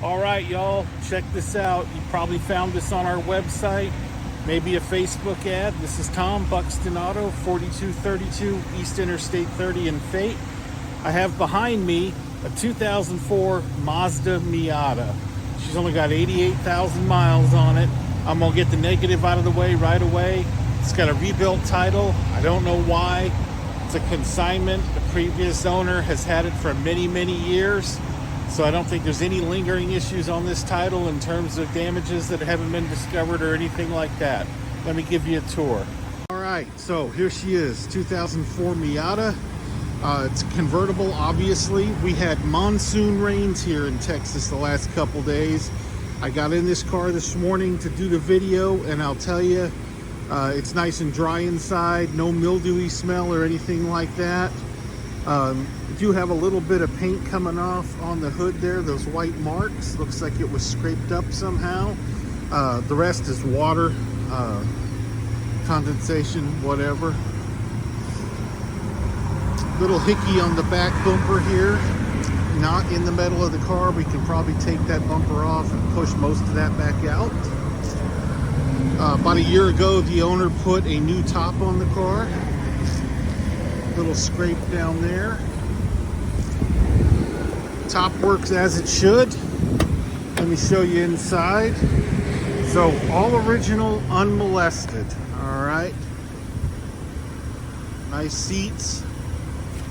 All right, y'all, check this out. You probably found this on our website, maybe a Facebook ad. This is Tom, Buxton Auto, 4232 East Interstate 30 in Fate. I have behind me a 2004 Mazda Miata. She's only got 88,000 miles on it. I'm gonna get the negative out of the way right away. It's got a rebuilt title. I don't know why. It's a consignment. The previous owner has had it for many, many years. So I don't think there's any lingering issues on this title in terms of damages that haven't been discovered or anything like that. Let me give you a tour. All right, so here she is, 2004 Miata. It's convertible, obviously. We had monsoon rains here in Texas the last couple days. I got in this car this morning to do the video, and I'll tell you, it's nice and dry inside, no mildewy smell or anything like that. Do have a little bit of paint coming off on the hood there, those white marks. Looks like it was scraped up somehow. The rest is water, condensation, whatever. Little hickey on the back bumper here, not in the metal of the car. We can probably take that bumper off and push most of that back out. About a year ago, the owner put a new top on the car. Little scrape down there. Top works as it should. Let me show you inside. So all original, unmolested. All right. Nice seats.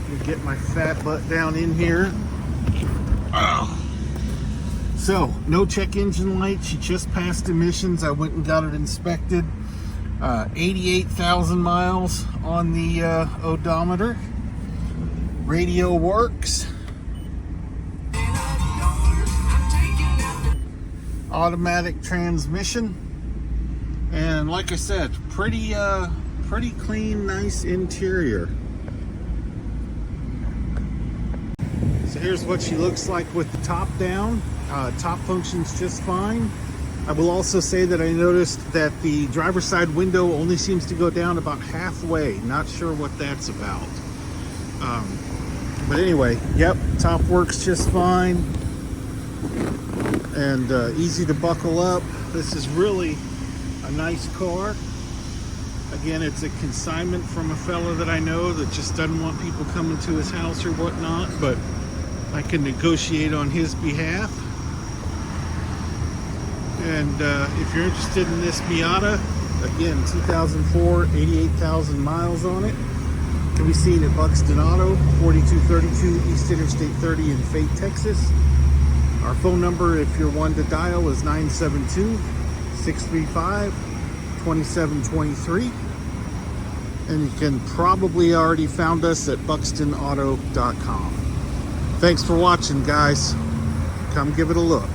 Let me get my fat butt down in here. So no check engine light. She just passed emissions. I went and got it inspected. 88,000 miles on the odometer. Radio works. Automatic transmission. And like I said, pretty clean, nice interior. So here's what she looks like with the top down. Top functions just fine. I will also say that I noticed that the driver's side window only seems to go down about halfway. Not sure what that's about. But anyway, yep, top works just fine. And easy to buckle up. This is really a nice car. Again, it's a consignment from a fella that I know that just doesn't want people coming to his house or whatnot, but I can negotiate on his behalf. And if you're interested in this Miata, again, 2004, 88,000 miles on it. Can be seen at Buxton Auto, 4232 East Interstate 30 in Fate, Texas. Our phone number, if you're one to dial, is 972-635-2723. And you can probably already found us at buxtonauto.com. Thanks for watching, guys. Come give it a look.